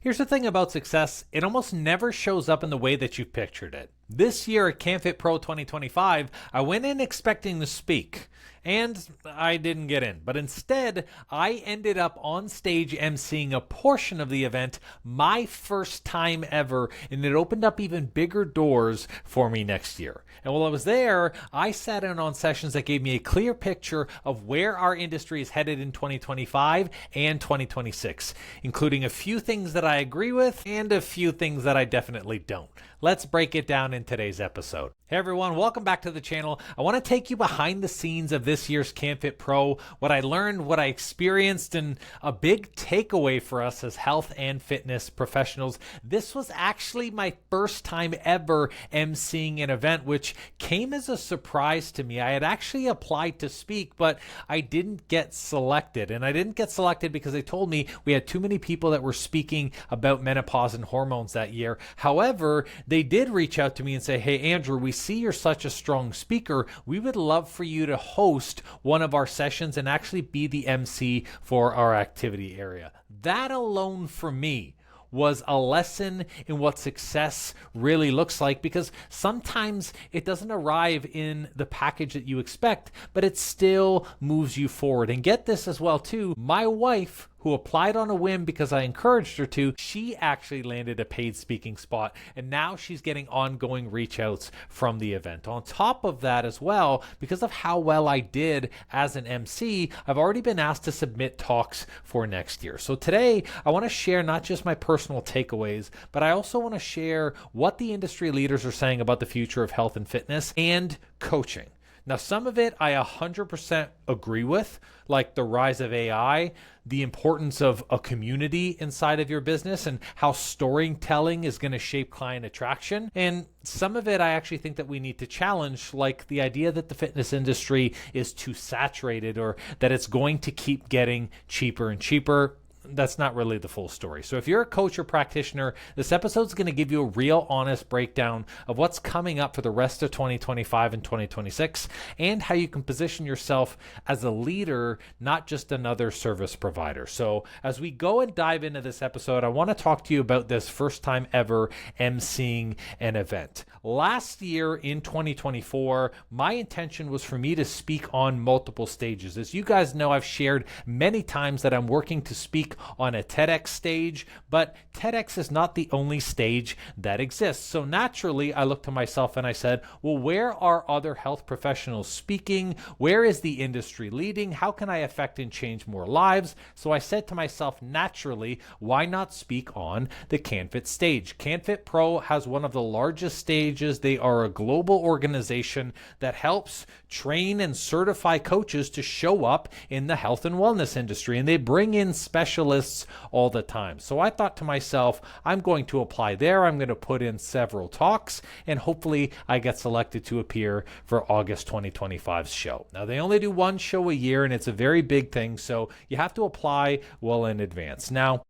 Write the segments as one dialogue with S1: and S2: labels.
S1: Here's the thing about success, it almost never shows up in the way that you've pictured it. This year at CanFit Pro 2025, I went in expecting to speak, and I didn't get in. But instead, I ended up on stage emceeing a portion of the event, my first time ever, and it opened up even bigger doors for me next year. And while I was there, I sat in on sessions that gave me a clear picture of where our industry is headed in 2025 and 2026, including a few things that I agree with and a few things that I definitely don't. Let's break it down in today's episode. Hey everyone, welcome back to the channel. I want to take you behind the scenes of this year's CanFit Pro, what I learned, what I experienced, and a big takeaway for us as health and fitness professionals. This was actually my first time ever emceeing an event, which came as a surprise to me. I had actually applied to speak, but I didn't get selected. And I didn't get selected because they told me we had too many people that were speaking about menopause and hormones that year. However, they did reach out to me and say, hey, Andrew, we see you're such a strong speaker. We would love for you to host one of our sessions and actually be the MC for our activity area. That alone for me was a lesson in what success really looks like, because sometimes it doesn't arrive in the package that you expect, but it still moves you forward. And get this as well too, my wife, who applied on a whim because I encouraged her to, she actually landed a paid speaking spot, and now she's getting ongoing reach outs from the event. On top of that as well, because of how well I did as an MC, I've already been asked to submit talks for next year. So today, I want to share not just my personal takeaways, but I also want to share what the industry leaders are saying about the future of health and fitness and coaching. Now, some of it I 100% agree with, like the rise of AI, the importance of a community inside of your business, and how storytelling is going to shape client attraction. And some of it I actually think that we need to challenge, like the idea that the fitness industry is too saturated or that it's going to keep getting cheaper and cheaper. That's not really the full story. So if you're a coach or practitioner, this episode is going to give you a real honest breakdown of what's coming up for the rest of 2025 and 2026, and how you can position yourself as a leader, not just another service provider. So as we go and dive into this episode, I want to talk to you about this first time ever emceeing an event. Last year in 2024, my intention was for me to speak on multiple stages. As you guys know, I've shared many times that I'm working to speak on a TEDx stage, but TEDx is not the only stage that exists. So naturally, I looked to myself and I said, well, where are other health professionals speaking? Where is the industry leading? How can I affect and change more lives? So I said to myself, naturally, why not speak on the CanFit stage? CanFit Pro has one of the largest stages. They are a global organization that helps train and certify coaches to show up in the health and wellness industry, and they bring in specialists all the time. So I thought to myself, I'm going to apply there. I'm going to put in several talks, and hopefully I get selected to appear for August 2025's show. Now, they only do one show a year, and it's a very big thing, so you have to apply well in advance. Now,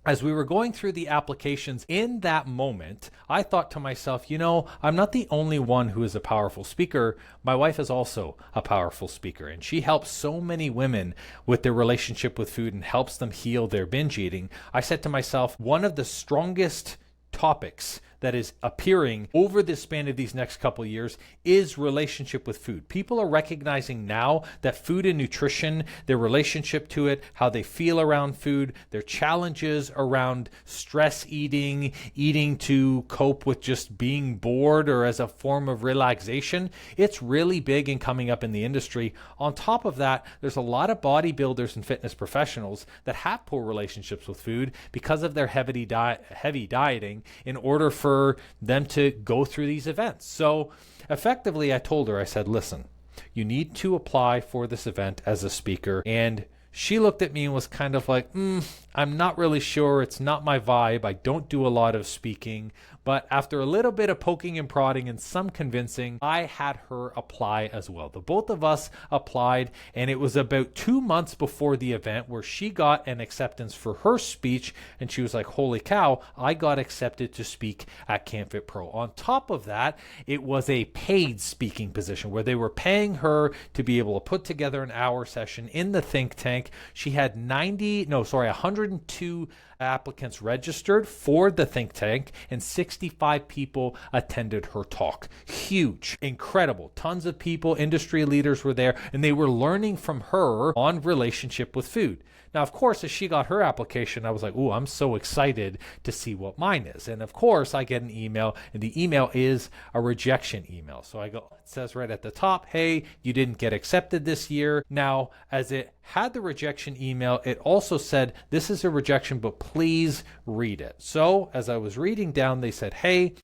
S1: as we were going through the applications in that moment, I thought to myself, you know, I'm not the only one who is a powerful speaker. My wife is also a powerful speaker, and she helps so many women with their relationship with food and helps them heal their binge eating. I said to myself, one of the strongest topics that is appearing over the span of these next couple of years is relationship with food. People are recognizing now that food and nutrition, their relationship to it, how they feel around food, their challenges around stress eating, eating to cope with just being bored or as a form of relaxation, it's really big and coming up in the industry. On top of that, there's a lot of bodybuilders and fitness professionals that have poor relationships with food because of their heavy dieting in order for them to go through these events. So effectively, I told her, I said, listen, you need to apply for this event as a speaker. And she looked at me and was kind of like, I'm not really sure. It's not my vibe. I don't do a lot of speaking. But after a little bit of poking and prodding and some convincing, I had her apply as well. The both of us applied, and it was about 2 months before the event where she got an acceptance for her speech, and she was like, holy cow, I got accepted to speak at CanFit Pro. On top of that, it was a paid speaking position where they were paying her to be able to put together an hour session in the think tank. She had 102 applicants registered for the think tank, and 65 people attended her talk. Huge, incredible. Tons of people, industry leaders were there, and they were learning from her on relationship with food. Now, of course, as she got her application, I was like, ooh, I'm so excited to see what mine is. And of course, I get an email, and the email is a rejection email. So I go, it says right at the top, hey, you didn't get accepted this year. Now, as it had the rejection email, it also said, this is a rejection, but please read it. So as I was reading down, they said, hey,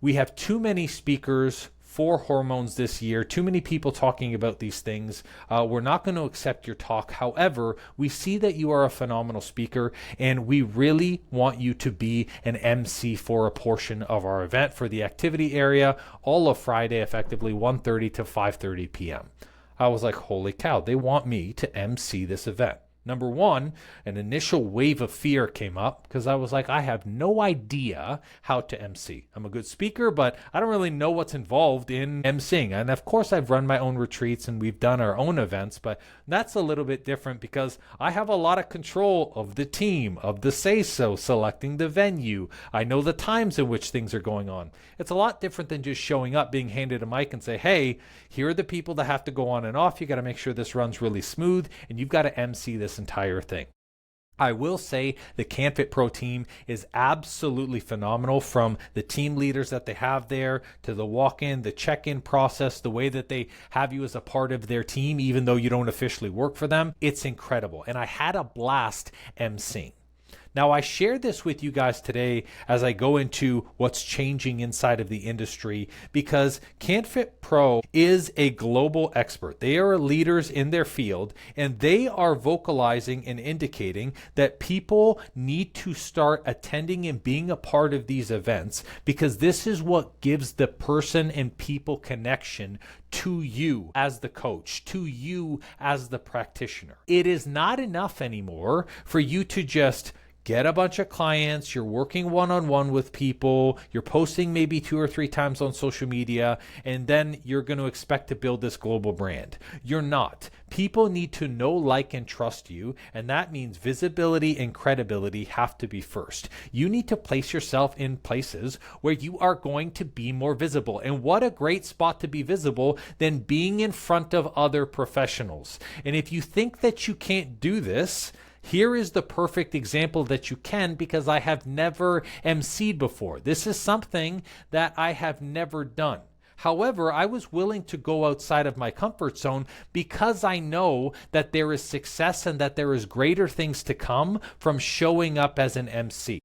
S1: we have too many speakers for hormones this year, too many people talking about these things. We're not going to accept your talk. However, we see that you are a phenomenal speaker, and we really want you to be an MC for a portion of our event for the activity area, all of Friday, effectively 1:30 to 5:30 p.m. I was like, holy cow, they want me to MC this event. Number one, an initial wave of fear came up because I was like, I have no idea how to MC. I'm a good speaker, but I don't really know what's involved in MCing. And of course, I've run my own retreats and we've done our own events, but that's a little bit different because I have a lot of control of the team, of the say-so, selecting the venue. I know the times in which things are going on. It's a lot different than just showing up, being handed a mic and say, hey, here are the people that have to go on and off. You got to make sure this runs really smooth and you've got to MC this entire thing. I will say the CanFit Pro team is absolutely phenomenal, from the team leaders that they have there to the walk-in, the check-in process, the way that they have you as a part of their team, even though you don't officially work for them. It's incredible. And I had a blast emceeing. Now, I share this with you guys today as I go into what's changing inside of the industry, because CanFit Pro is a global expert. They are leaders in their field, and they are vocalizing and indicating that people need to start attending and being a part of these events, because this is what gives the person and people connection to you as the coach, to you as the practitioner. It is not enough anymore for you to just get a bunch of clients, you're working one-on-one with people, you're posting maybe 2 or 3 times on social media, and then you're going to expect to build this global brand. You're not. People need to know, like, and trust you, and that means visibility and credibility have to be first. You need to place yourself in places where you are going to be more visible. And what a great spot to be visible than being in front of other professionals. And if you think that you can't do this, here is the perfect example that you can, because I have never emceed before. This is something that I have never done. However, I was willing to go outside of my comfort zone because I know that there is success and that there is greater things to come from showing up as an MC.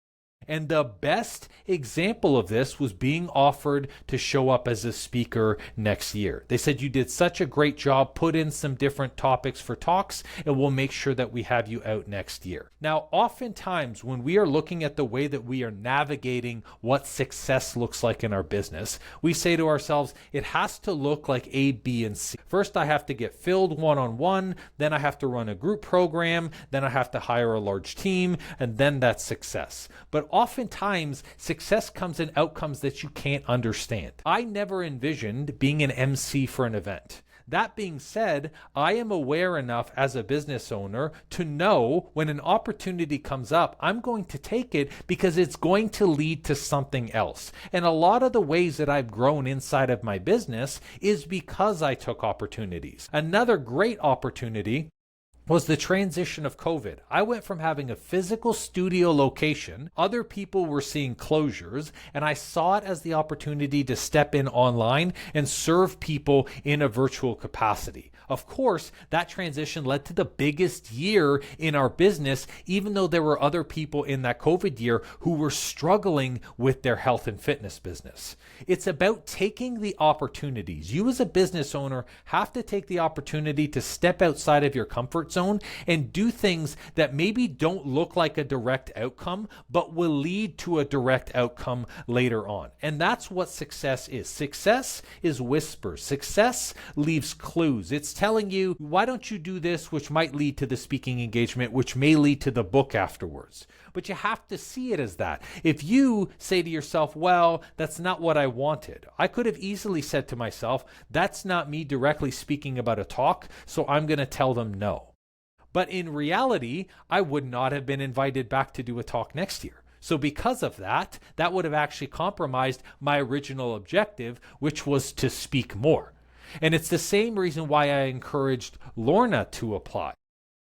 S1: And the best example of this was being offered to show up as a speaker next year. They said, you did such a great job, put in some different topics for talks, and we'll make sure that we have you out next year. Now, oftentimes when we are looking at the way that we are navigating what success looks like in our business, we say to ourselves, it has to look like A, B, and C. First, I have to get filled one-on-one, then I have to run a group program, then I have to hire a large team, and then that's success. But oftentimes, success comes in outcomes that you can't understand. I never envisioned being an MC for an event. That being said, I am aware enough as a business owner to know when an opportunity comes up, I'm going to take it because it's going to lead to something else. And a lot of the ways that I've grown inside of my business is because I took opportunities. Another great opportunity was the transition of COVID. I went from having a physical studio location, other people were seeing closures, and I saw it as the opportunity to step in online and serve people in a virtual capacity. Of course, that transition led to the biggest year in our business, even though there were other people in that COVID year who were struggling with their health and fitness business. It's about taking the opportunities. You as a business owner have to take the opportunity to step outside of your comfort zone and do things that maybe don't look like a direct outcome, but will lead to a direct outcome later on. And that's what success is. Success is whispers. Success leaves clues. It's telling you, why don't you do this, which might lead to the speaking engagement, which may lead to the book afterwards. But you have to see it as that. If you say to yourself, well, that's not what I wanted. I could have easily said to myself, that's not me directly speaking about a talk, so I'm going to tell them no. But in reality, I would not have been invited back to do a talk next year. So because of that, that would have actually compromised my original objective, which was to speak more. And it's the same reason why I encouraged Lorna to apply.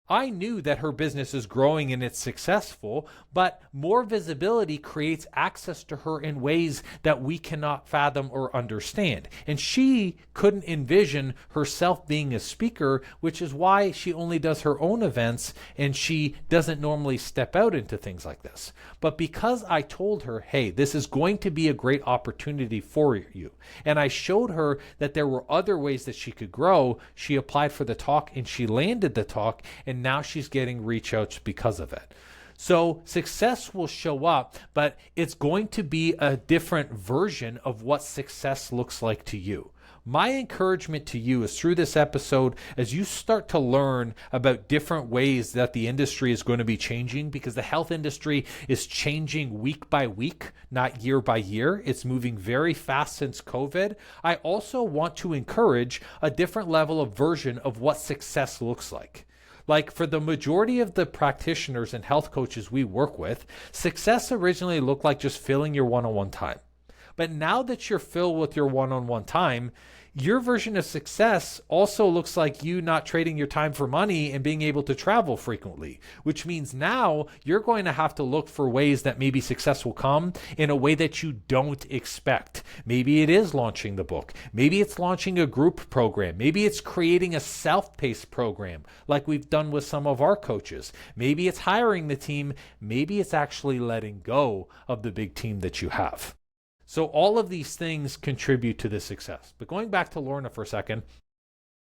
S1: I knew that her business is growing and it's successful, but more visibility creates access to her in ways that we cannot fathom or understand. And she couldn't envision herself being a speaker, which is why she only does her own events and she doesn't normally step out into things like this. But because I told her, hey, this is going to be a great opportunity for you, and I showed her that there were other ways that she could grow, she applied for the talk and she landed the talk, and now she's getting reach outs because of it. So success will show up, but it's going to be a different version of what success looks like to you. My encouragement to you is through this episode, as you start to learn about different ways that the industry is going to be changing, because the health industry is changing week by week, not year by year. It's moving very fast since COVID. I also want to encourage a different level of version of what success looks like. Like for the majority of the practitioners and health coaches we work with, success originally looked like just filling your one-on-one time. But now that you're filled with your one-on-one time, your version of success also looks like you not trading your time for money and being able to travel frequently, which means now you're going to have to look for ways that maybe success will come in a way that you don't expect. Maybe it is launching the book. Maybe it's launching a group program. Maybe it's creating a self-paced program like we've done with some of our coaches. Maybe it's hiring the team. Maybe it's actually letting go of the big team that you have. So all of these things contribute to this success. But going back to Lorna for a second,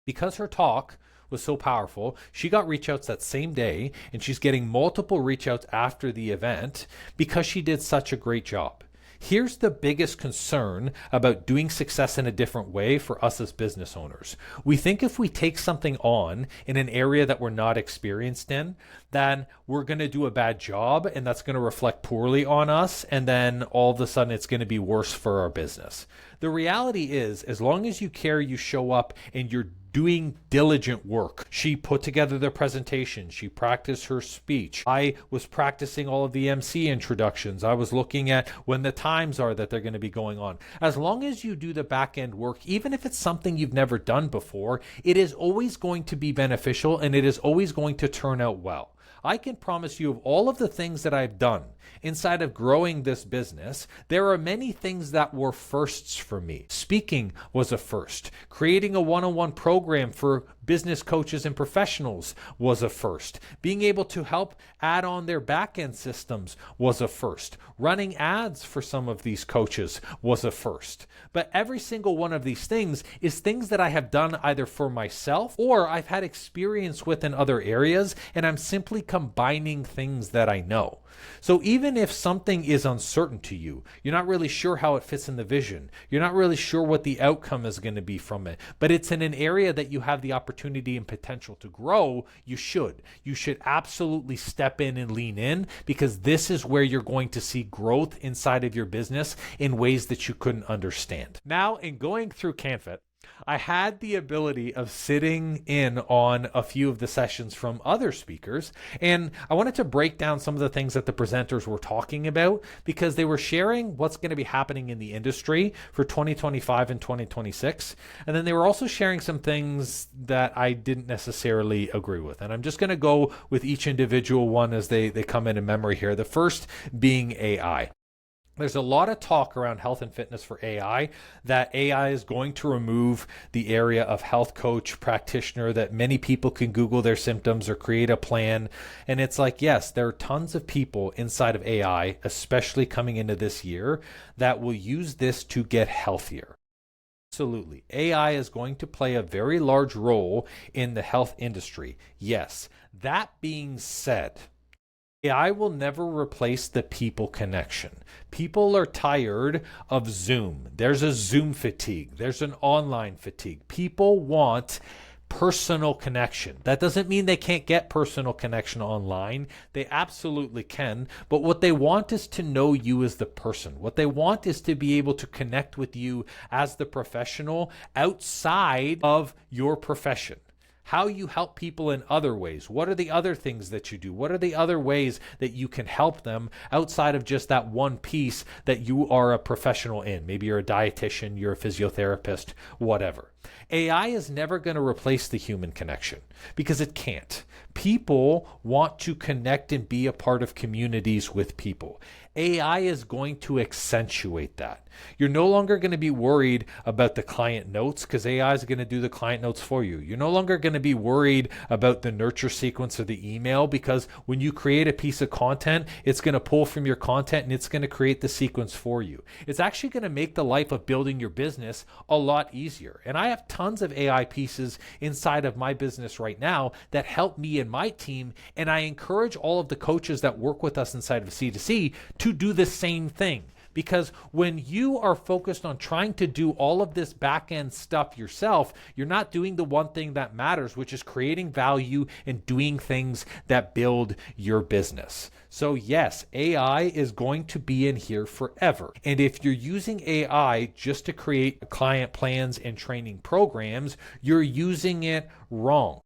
S1: because her talk was so powerful, she got reach outs that same day, and she's getting multiple reach outs after the event because she did such a great job. Here's the biggest concern about doing success in a different way for us as business owners. We think if we take something on in an area that we're not experienced in, then we're going to do a bad job and that's going to reflect poorly on us. And then all of a sudden it's going to be worse for our business. The reality is, as long as you care, you show up and you're doing diligent work. She put together the presentation. She practiced her speech. I was practicing all of the MC introductions. I was looking at when the times are that they're going to be going on. As long as you do the back end work, even if it's something you've never done before, it is always going to be beneficial and it is always going to turn out well. I can promise you, of all of the things that I've done inside of growing this business, there are many things that were firsts for me. Speaking was a first. Creating a one-on-one program for business coaches and professionals was a first. Being able to help add on their back-end systems was a first. Running ads for some of these coaches was a first. But every single one of these things is things that I have done either for myself or I've had experience with in other areas, and I'm simply combining things that I know. So even if something is uncertain to you, you're not really sure how it fits in the vision, you're not really sure what the outcome is going to be from it, but it's in an area that you have the opportunity and potential to grow, you should. You should absolutely step in and lean in, because this is where you're going to see growth inside of your business in ways that you couldn't understand. Now, in going through CanFit, I had the ability of sitting in on a few of the sessions from other speakers, and I wanted to break down some of the things that the presenters were talking about, because they were sharing what's going to be happening in the industry for 2025 and 2026. And then they were also sharing some things that I didn't necessarily agree with. And I'm just going to go with each individual one as they come into memory here. The first being AI. There's a lot of talk around health and fitness for AI, that AI is going to remove the area of health coach, practitioner, that many people can Google their symptoms or create a plan. And it's like, yes, there are tons of people inside of AI, especially coming into this year, that will use this to get healthier. Absolutely. AI is going to play a very large role in the health industry. Yes. That being said, AI will never replace the people connection. People are tired of Zoom. There's a Zoom fatigue. There's an online fatigue. People want personal connection. That doesn't mean they can't get personal connection online. They absolutely can. But what they want is to know you as the person. What they want is to be able to connect with you as the professional outside of your profession. how you help people in other ways. What are the other things that you do? What are the other ways that you can help them outside of just that one piece that you are a professional in? Maybe you're a dietitian, you're a physiotherapist, whatever. AI is never going to replace the human connection because it can't. People want to connect and be a part of communities with people. AI is going to accentuate that. You're no longer going to be worried about the client notes because AI is going to do the client notes for you. You're no longer going to be worried about the nurture sequence or the email because when you create a piece of content, it's going to pull from your content and it's going to create the sequence for you. It's actually going to make the life of building your business a lot easier. And I have tons of AI pieces inside of my business right now that help me and my team. And I encourage all of the coaches that work with us inside of C2C to do the same thing. Because when you are focused on trying to do all of this back-end stuff yourself, you're not doing the one thing that matters, which is creating value and doing things that build your business. So yes, AI is going to be in here forever. And if you're using AI just to create client plans and training programs, you're using it wrong.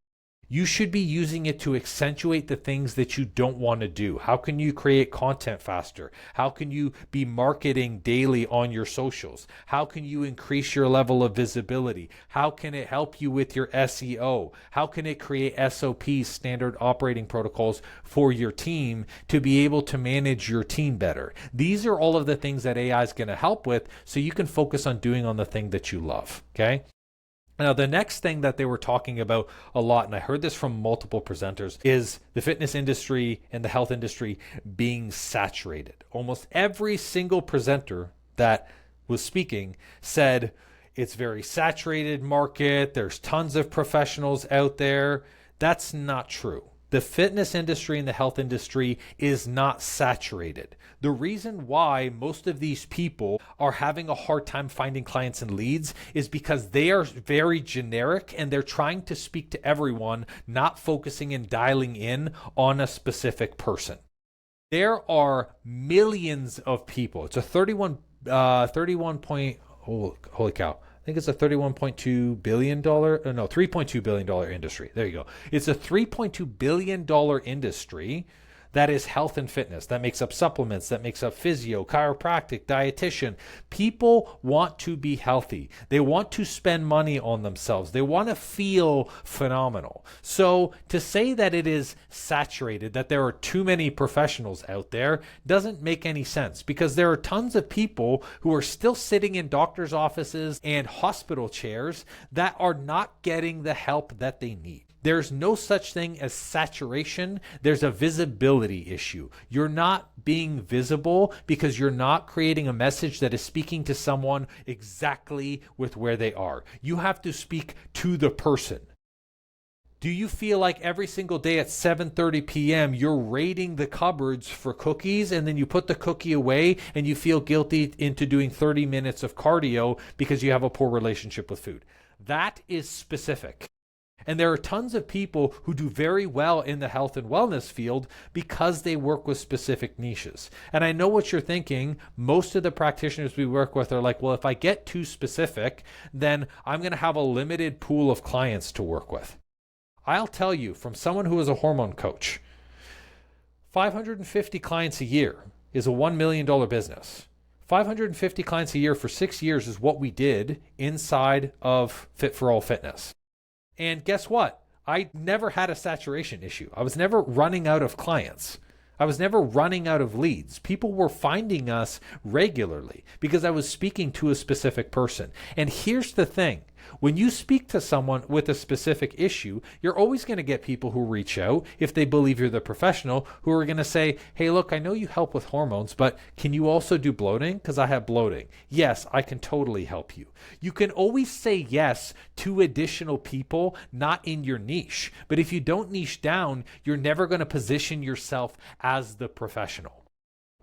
S1: You should be using it to accentuate the things that you don't want to do. How can you create content faster? How can you be marketing daily on your socials? How can you increase your level of visibility? How can it help you with your SEO? How can it create SOPs, standard operating protocols for your team to be able to manage your team better? These are all of the things that AI is going to help with so you can focus on doing on the thing that you love, okay? Now, the next thing that they were talking about a lot, and I heard this from multiple presenters, is the fitness industry and the health industry being saturated. Almost every single presenter that was speaking said it's very saturated market. There's tons of professionals out there. That's not true. The fitness industry and the health industry is not saturated. The reason why most of these people are having a hard time finding clients and leads is because they are very generic and they're trying to speak to everyone, not focusing and dialing in on a specific person. There are millions of people. It's a 31 point, holy cow. I think it's a $31.2 billion, $3.2 billion industry. There you go. It's a $3.2 billion industry that is health and fitness. That makes up supplements, that makes up physio, chiropractic, dietitian. People want to be healthy. They want to spend money on themselves. They want to feel phenomenal. So to say that it is saturated, that there are too many professionals out there, doesn't make any sense because there are tons of people who are still sitting in doctors' offices and hospital chairs that are not getting the help that they need. There's no such thing as saturation. There's a visibility issue. You're not being visible because you're not creating a message that is speaking to someone exactly with where they are. You have to speak to the person. Do you feel like every single day at 7:30 p.m. you're raiding the cupboards for cookies and then you put the cookie away and you feel guilty into doing 30 minutes of cardio because you have a poor relationship with food? That is specific. And there are tons of people who do very well in the health and wellness field because they work with specific niches. And I know what you're thinking. Most of the practitioners we work with are like, well, if I get too specific, then I'm going to have a limited pool of clients to work with. I'll tell you from someone who is a hormone coach, 550 clients a year is a $1 million business. 550 clients a year for 6 years is what we did inside of Fit for All Fitness. And guess what? I never had a saturation issue. I was never running out of clients. I was never running out of leads. People were finding us regularly because I was speaking to a specific person. And here's the thing. When you speak to someone with a specific issue, you're always going to get people who reach out if they believe you're the professional who are going to say, hey, look, I know you help with hormones, but can you also do bloating? Because I have bloating. Yes, I can totally help you. You can always say yes to additional people, not in your niche. But if you don't niche down, you're never going to position yourself as the professional.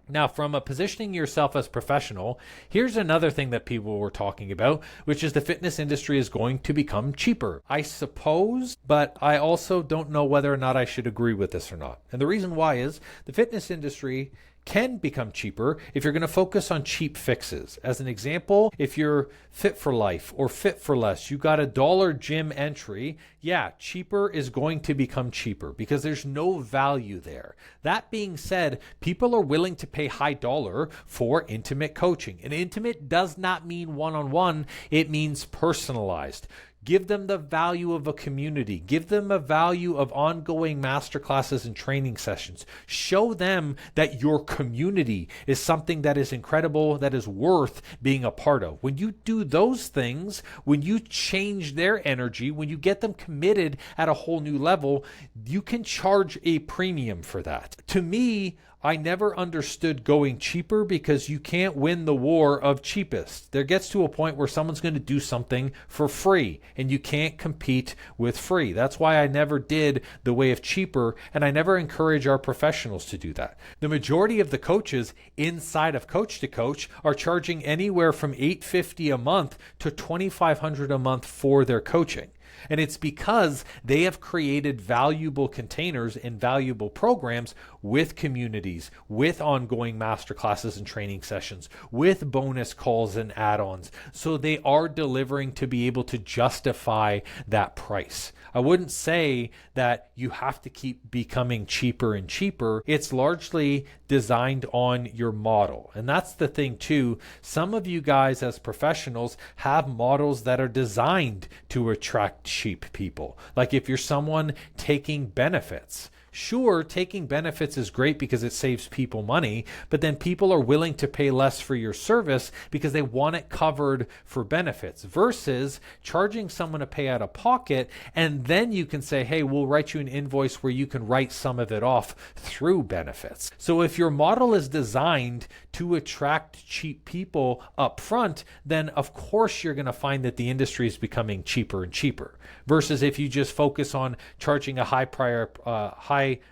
S1: Now, from a positioning yourself as professional, here's another thing that people were talking about, which is the fitness industry is going to become cheaper. I suppose, but I also don't know whether or not I should agree with this or not. And the reason why is the fitness industry can become cheaper if you're going to focus on cheap fixes. As an example, if you're Fit for Life or Fit for Less, you got $1 gym entry, yeah, cheaper is going to become cheaper because there's no value there. That being said, people are willing to pay high dollar for intimate coaching. And intimate does not mean one-on-one, it means personalized. Give them the value of a community. Give them a value of ongoing masterclasses and training sessions. Show them that your community is something that is incredible, that is worth being a part of. When you do those things, when you change their energy, when you get them committed at a whole new level, you can charge a premium for that. To me, I never understood going cheaper because you can't win the war of cheapest. There gets to a point where someone's going to do something for free and you can't compete with free. That's why I never did the way of cheaper, and I never encourage our professionals to do that. The majority of the coaches inside of Coach to Coach are charging anywhere from $850 a month to $2,500 a month for their coaching. And it's because they have created valuable containers and valuable programs with communities, with ongoing masterclasses and training sessions, with bonus calls and add-ons. So they are delivering to be able to justify that price. I wouldn't say that you have to keep becoming cheaper and cheaper. It's largely designed on your model. And that's the thing too. Some of you guys as professionals have models that are designed to attract cheap people. Like if you're someone taking benefits, sure, taking benefits is great because it saves people money, but then people are willing to pay less for your service because they want it covered for benefits versus charging someone to pay out of pocket. And then you can say, hey, we'll write you an invoice where you can write some of it off through benefits. So if your model is designed to attract cheap people up front, then of course you're going to find that the industry is becoming cheaper and cheaper versus if you just focus on charging a high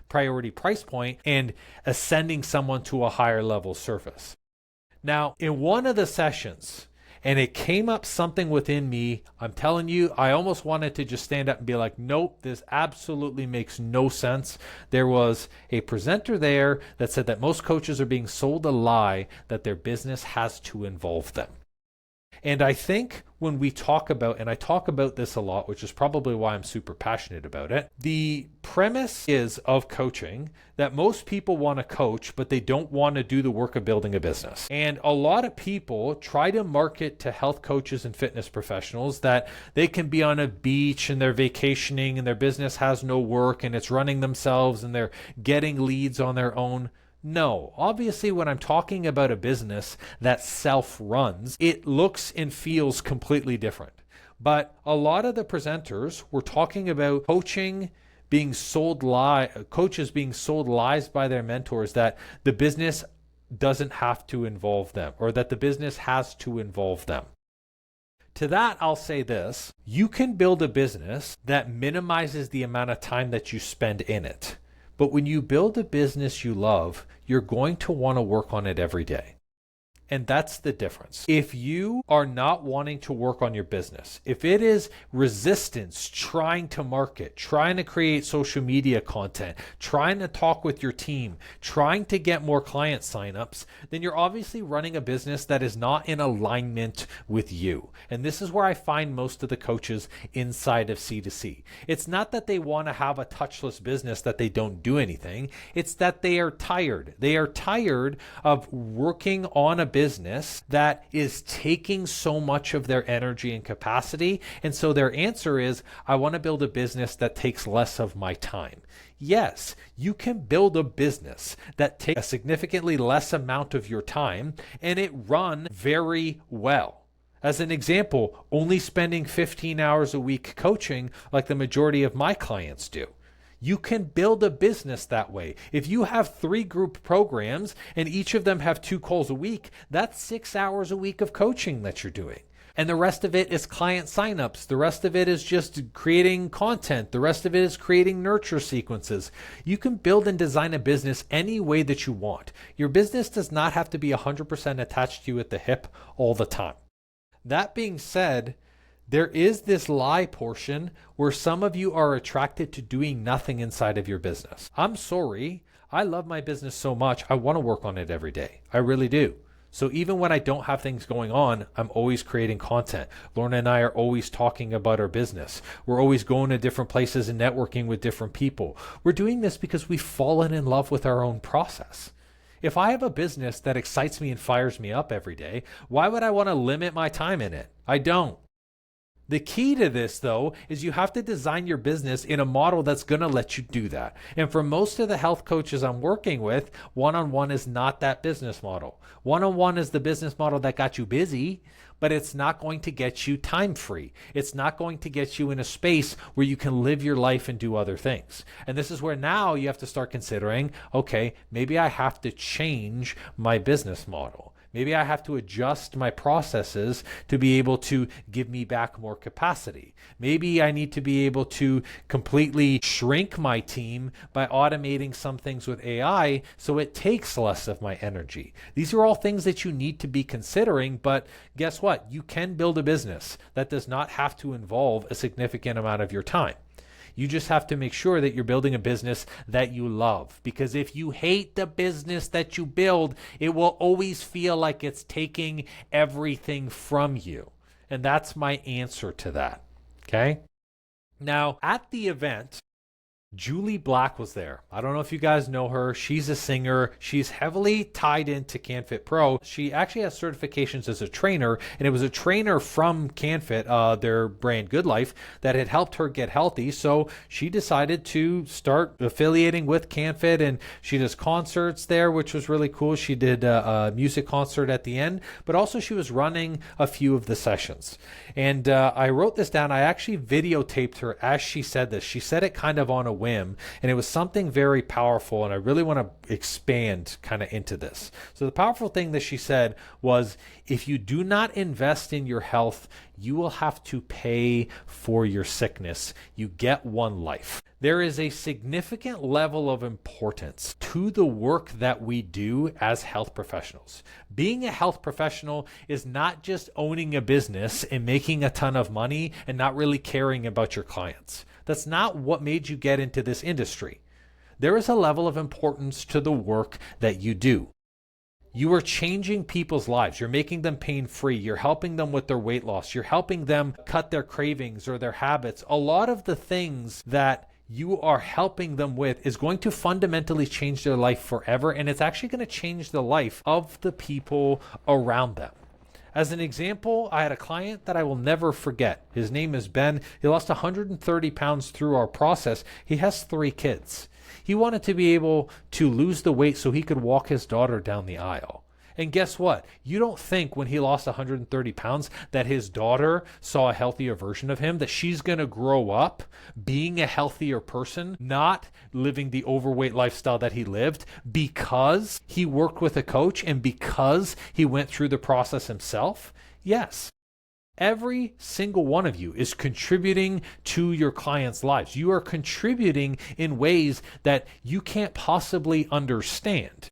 S1: priority price point and ascending someone to a higher level service. Now, in one of the sessions, and it came up something within me, I'm telling you, I almost wanted to just stand up and be like, nope, this absolutely makes no sense. There was a presenter there that said that most coaches are being sold a lie that their business has to involve them. And I think when we talk about, and I talk about this a lot, which is probably why I'm super passionate about it, the premise is of coaching that most people want to coach, but they don't want to do the work of building a business. And a lot of people try to market to health coaches and fitness professionals that they can be on a beach and they're vacationing and their business has no work and it's running themselves and they're getting leads on their own. No, obviously when I'm talking about a business that self-runs, it looks and feels completely different. But a lot of the presenters were talking about coaches being sold lies by their mentors that the business doesn't have to involve them or that the business has to involve them. To that, I'll say this: you can build a business that minimizes the amount of time that you spend in it. But when you build a business you love, you're going to want to work on it every day. And that's the difference. If you are not wanting to work on your business, if it is resistance, trying to market, trying to create social media content, trying to talk with your team, trying to get more client signups, then you're obviously running a business that is not in alignment with you. And this is where I find most of the coaches inside of C2C. It's not that they want to have a touchless business that they don't do anything. It's that they are tired. They are tired of working on a business that is taking so much of their energy and capacity. And so their answer is, I want to build a business that takes less of my time. Yes, you can build a business that takes a significantly less amount of your time and it run very well. As an example, only spending 15 hours a week coaching like the majority of my clients do. You can build a business that way. If you have 3 group programs and each of them have 2 calls a week, that's 6 hours a week of coaching that you're doing. And the rest of it is client signups. The rest of it is just creating content. The rest of it is creating nurture sequences. You can build and design a business any way that you want. Your business does not have to be 100% attached to you at the hip all the time. That being said, there is this lie portion where some of you are attracted to doing nothing inside of your business. I'm sorry. I love my business so much, I want to work on it every day. I really do. So even when I don't have things going on, I'm always creating content. Lorna and I are always talking about our business. We're always going to different places and networking with different people. We're doing this because we've fallen in love with our own process. If I have a business that excites me and fires me up every day, why would I want to limit my time in it? I don't. The key to this, though, is you have to design your business in a model that's going to let you do that. And for most of the health coaches I'm working with, one-on-one is not that business model. One-on-one is the business model that got you busy, but it's not going to get you time free. It's not going to get you in a space where you can live your life and do other things. And this is where now you have to start considering, okay, maybe I have to change my business model. Maybe I have to adjust my processes to be able to give me back more capacity. Maybe I need to be able to completely shrink my team by automating some things with AI so it takes less of my energy. These are all things that you need to be considering, but guess what? You can build a business that does not have to involve a significant amount of your time. You just have to make sure that you're building a business that you love. Because if you hate the business that you build, it will always feel like it's taking everything from you. And that's my answer to that. Okay? Now, at the event, Julie Black was there. I don't know if you guys know her. She's a singer. She's heavily tied into CanFit Pro. She actually has certifications as a trainer, and it was a trainer from CanFit, their brand Good Life, that had helped her get healthy. So she decided to start affiliating with CanFit, and she does concerts there, which was really cool. She did a music concert at the end, but also she was running a few of the sessions. And I wrote this down. I actually videotaped her as she said this. She said it kind of on a whim, and it was something very powerful, and I really want to expand kind of into this. So the powerful thing that she said was, if you do not invest in your health, you will have to pay for your sickness. You get one life. There is a significant level of importance to the work that we do as health professionals. Being a health professional is not just owning a business and making a ton of money and not really caring about your clients. That's not what made you get into this industry. There is a level of importance to the work that you do. You are changing people's lives. You're making them pain-free. You're helping them with their weight loss. You're helping them cut their cravings or their habits. A lot of the things that you are helping them with is going to fundamentally change their life forever, and it's actually going to change the life of the people around them. As an example, I had a client that I will never forget. His name is Ben. He lost 130 pounds through our process. He has 3 kids. He wanted to be able to lose the weight so he could walk his daughter down the aisle. And guess what? You don't think when he lost 130 pounds that his daughter saw a healthier version of him, that she's going to grow up being a healthier person, not living the overweight lifestyle that he lived because he worked with a coach and because he went through the process himself? Yes. Every single one of you is contributing to your clients' lives. You are contributing in ways that you can't possibly understand.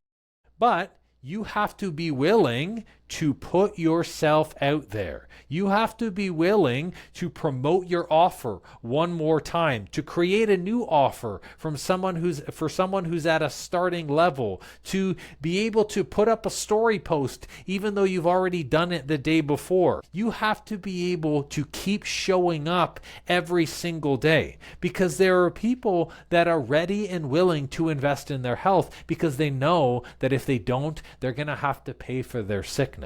S1: But you have to be willing to put yourself out there. You have to be willing to promote your offer one more time, to create a new offer for someone who's at a starting level, to be able to put up a story post even though you've already done it the day before. You have to be able to keep showing up every single day, because there are people that are ready and willing to invest in their health because they know that if they don't, they're going to have to pay for their sickness.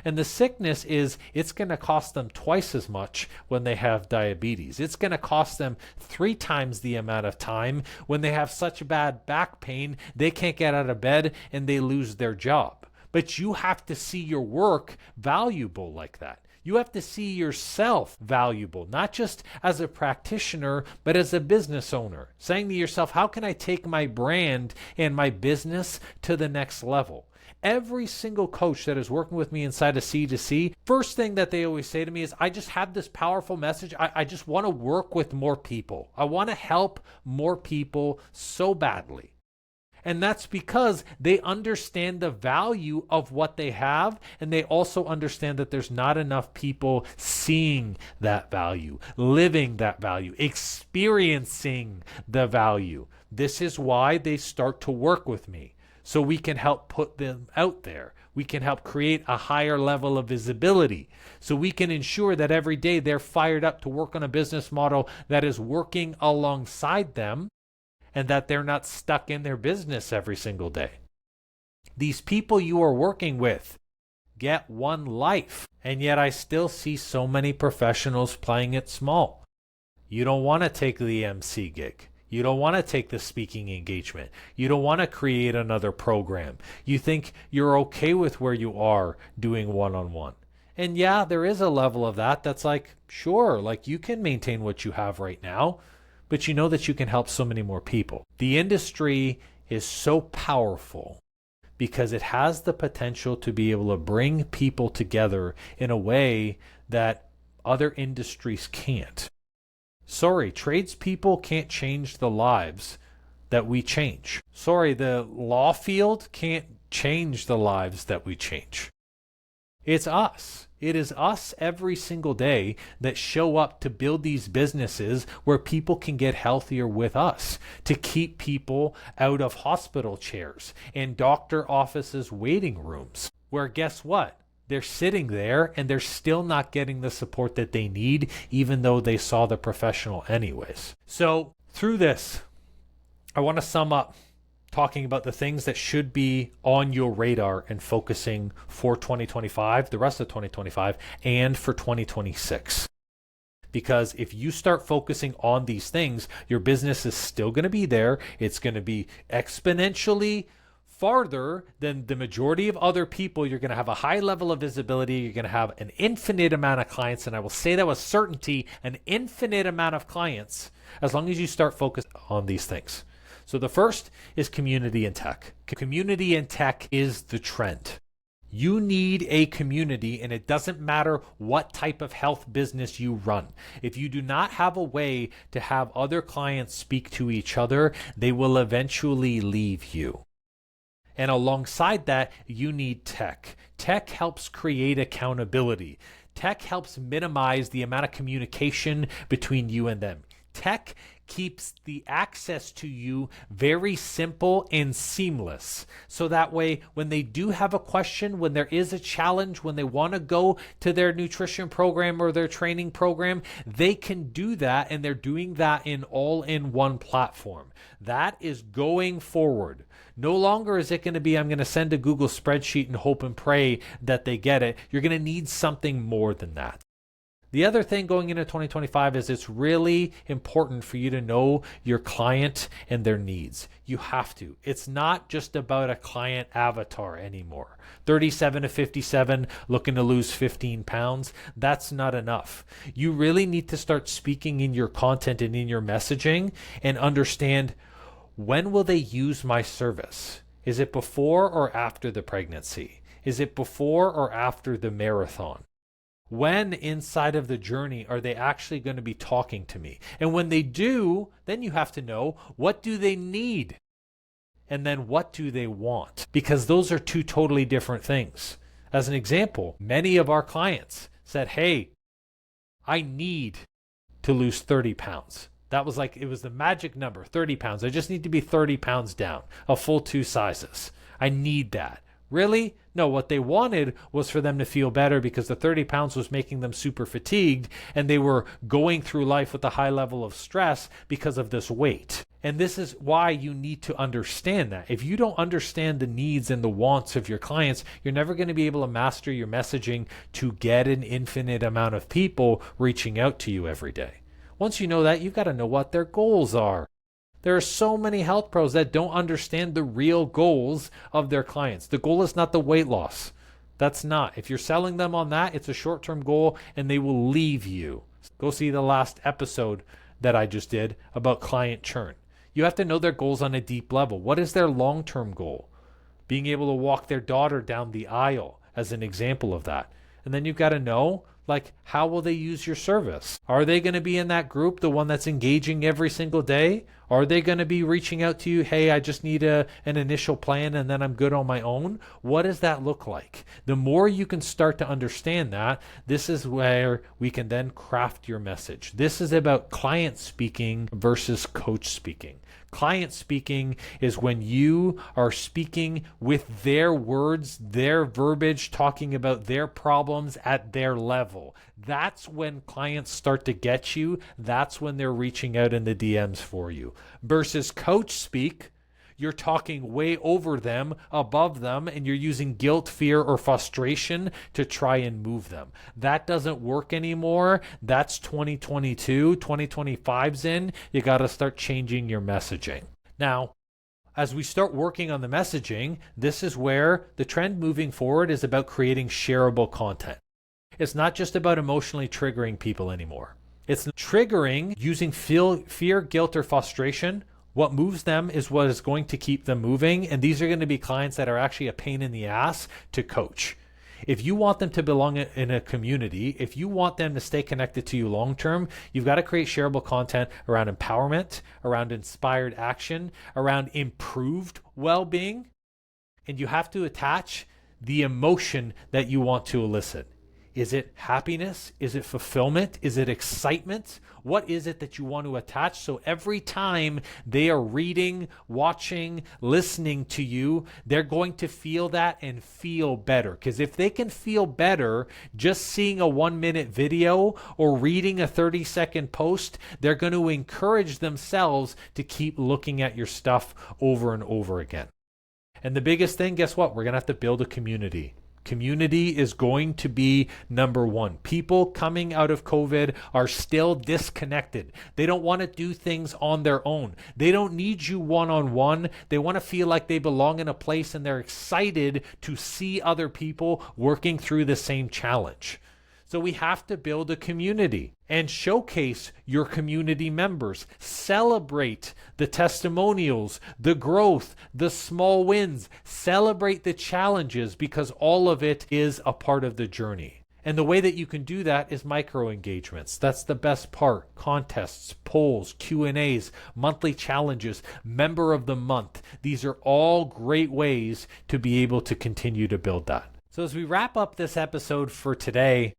S1: And the sickness is, it's going to cost them twice as much when they have diabetes. It's going to cost them 3 times the amount of time when they have such bad back pain, they can't get out of bed and they lose their job. But you have to see your work valuable like that. You have to see yourself valuable, not just as a practitioner, but as a business owner, saying to yourself, how can I take my brand and my business to the next level? Every single coach that is working with me inside of C2C, first thing that they always say to me is, I just have this powerful message. I just want to work with more people. I want to help more people so badly. And that's because they understand the value of what they have, and they also understand that there's not enough people seeing that value, living that value, experiencing the value. This is why they start to work with me. So we can help put them out there. We can help create a higher level of visibility. So we can ensure that every day they're fired up to work on a business model that is working alongside them and that they're not stuck in their business every single day. These people you are working with get one life, and yet I still see so many professionals playing it small. You don't want to take the MC gig. You don't want to take the speaking engagement. You don't want to create another program. You think you're okay with where you are doing one-on-one. And yeah, there is a level of that that's like, sure, like you can maintain what you have right now, but you know that you can help so many more people. The industry is so powerful because it has the potential to be able to bring people together in a way that other industries can't. Sorry, tradespeople can't change the lives that we change. Sorry, the law field can't change the lives that we change. It's us. It is us every single day that show up to build these businesses where people can get healthier with us, to keep people out of hospital chairs and doctor offices waiting rooms, where guess what? They're sitting there and they're still not getting the support that they need, even though they saw the professional anyways. So through this, I want to sum up talking about the things that should be on your radar and focusing for 2025, the rest of 2025, and for 2026. Because if you start focusing on these things, your business is still going to be there. It's going to be exponentially farther than the majority of other people. You're going to have a high level of visibility. You're going to have an infinite amount of clients. And I will say that with certainty, an infinite amount of clients, as long as you start focusing on these things. So the first is community and tech. Community and tech is the trend. You need a community, and it doesn't matter what type of health business you run. If you do not have a way to have other clients speak to each other, they will eventually leave you. And alongside that, you need tech. Tech helps create accountability. Tech helps minimize the amount of communication between you and them. Tech keeps the access to you very simple and seamless. So that way, when they do have a question, when there is a challenge, when they want to go to their nutrition program or their training program, they can do that, and they're doing that in all-in-one platform. That is going forward. No longer is it going to be, I'm going to send a Google spreadsheet and hope and pray that they get it. You're going to need something more than that. The other thing going into 2025 is it's really important for you to know your client and their needs. You have to. It's not just about a client avatar anymore. 37 to 57, looking to lose 15 pounds. That's not enough. You really need to start speaking in your content and in your messaging and understand, when will they use my service? Is it before or after the pregnancy? Is it before or after the marathon? When inside of the journey are they actually going to be talking to me? And when they do, then you have to know, what do they need? And then what do they want? Because those are two totally different things. As an example, many of our clients said, hey, I need to lose 30 pounds. That was like, it was the magic number, 30 pounds. I just need to be 30 pounds down, a full 2 sizes. I need that. Really? No, what they wanted was for them to feel better because the 30 pounds was making them super fatigued and they were going through life with a high level of stress because of this weight. And this is why you need to understand that. If you don't understand the needs and the wants of your clients, you're never going to be able to master your messaging to get an infinite amount of people reaching out to you every day. Once you know that, you've got to know what their goals are. There are so many health pros that don't understand the real goals of their clients. The goal is not the weight loss. That's not. If you're selling them on that, it's a short-term goal and they will leave you. Go see the last episode that I just did about client churn. You have to know their goals on a deep level. What is their long-term goal? Being able to walk their daughter down the aisle as an example of that. And then you've got to know, Like, how will they use your service? Are they going to be in that group, the one that's engaging every single day? Are they going to be reaching out to you, hey, I just need an initial plan and then I'm good on my own? What does that look like? The more you can start to understand that, this is where we can then craft your message. This is about client speaking versus coach speaking. Client speaking is when you are speaking with their words, their verbiage, talking about their problems at their level. That's when clients start to get you. That's when they're reaching out in the DMs for you. Versus coach speak, you're talking way over them, above them, and you're using guilt, fear, or frustration to try and move them. That doesn't work anymore. That's 2022. 2025's in. You got to start changing your messaging. Now, as we start working on the messaging, this is where the trend moving forward is about creating shareable content. It's not just about emotionally triggering people anymore. It's triggering using fear, guilt, or frustration. What moves them is what is going to keep them moving. And these are going to be clients that are actually a pain in the ass to coach. If you want them to belong in a community, if you want them to stay connected to you long term, you've got to create shareable content around empowerment, around inspired action, around improved well-being. And you have to attach the emotion that you want to elicit. Is it happiness? Is it fulfillment? Is it excitement? What is it that you want to attach? So every time they are reading, watching, listening to you, they're going to feel that and feel better. Because if they can feel better just seeing a 1-minute video or reading a 30-second post, they're going to encourage themselves to keep looking at your stuff over and over again. And the biggest thing, guess what? We're going to have to build a community. Community is going to be number one. People coming out of COVID are still disconnected. They don't want to do things on their own. They don't need you one-on-one. They want to feel like they belong in a place and they're excited to see other people working through the same challenge. So we have to build a community and showcase your community members. Celebrate the testimonials, the growth, the small wins. Celebrate the challenges because all of it is a part of the journey. And the way that you can do that is micro engagements. That's the best part. Contests, polls, Q&As, monthly challenges, member of the month. These are all great ways to be able to continue to build that. So as we wrap up this episode for today,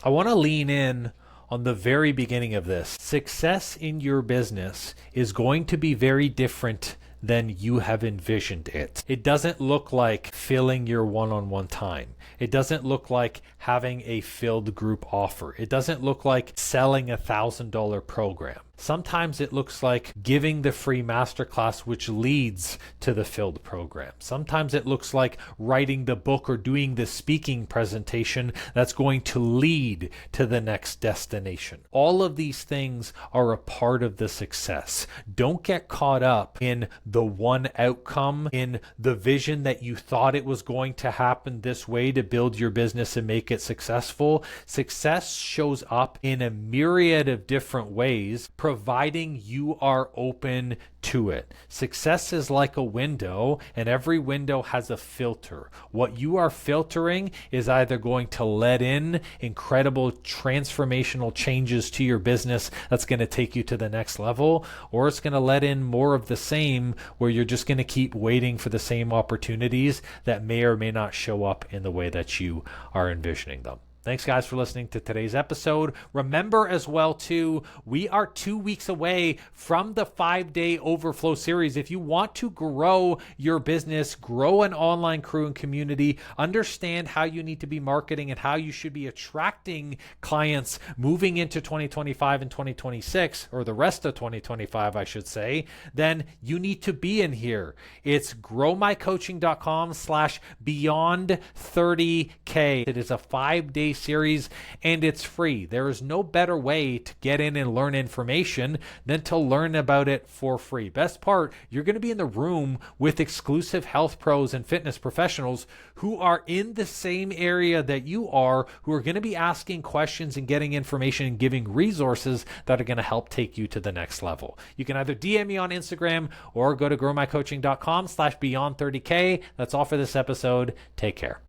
S1: I want to lean in on the very beginning of this. Success in your business is going to be very different than you have envisioned it. It doesn't look like filling your one-on-one time. It doesn't look like having a filled group offer. It doesn't look like selling a $1,000 program. Sometimes it looks like giving the free masterclass, which leads to the filled program. Sometimes it looks like writing the book or doing the speaking presentation that's going to lead to the next destination. All of these things are a part of the success. Don't get caught up in the one outcome, in the vision that you thought it was going to happen this way to build your business and make it successful. Success shows up in a myriad of different ways, providing you are open to it. Success is like a window, and every window has a filter. What you are filtering is either going to let in incredible transformational changes to your business that's going to take you to the next level, or it's going to let in more of the same where you're just going to keep waiting for the same opportunities that may or may not show up in the way that you are envisioning them. Thanks, guys, for listening to today's episode. Remember as well, too, we are 2 weeks away from the 5-day overflow series. If you want to grow your business, grow an online crew and community, understand how you need to be marketing and how you should be attracting clients moving into 2025 and 2026, or the rest of 2025, I should say, then you need to be in here. It's growmycoaching.com/beyond30K. It is a 5-day series and it's free. There is no better way to get in and learn information than to learn about it for free. Best part, you're going to be in the room with exclusive health pros and fitness professionals who are in the same area that you are, who are going to be asking questions and getting information and giving resources that are going to help take you to the next level. You can either DM me on Instagram or go to growmycoaching.com/beyond30K. That's all for this episode. Take care.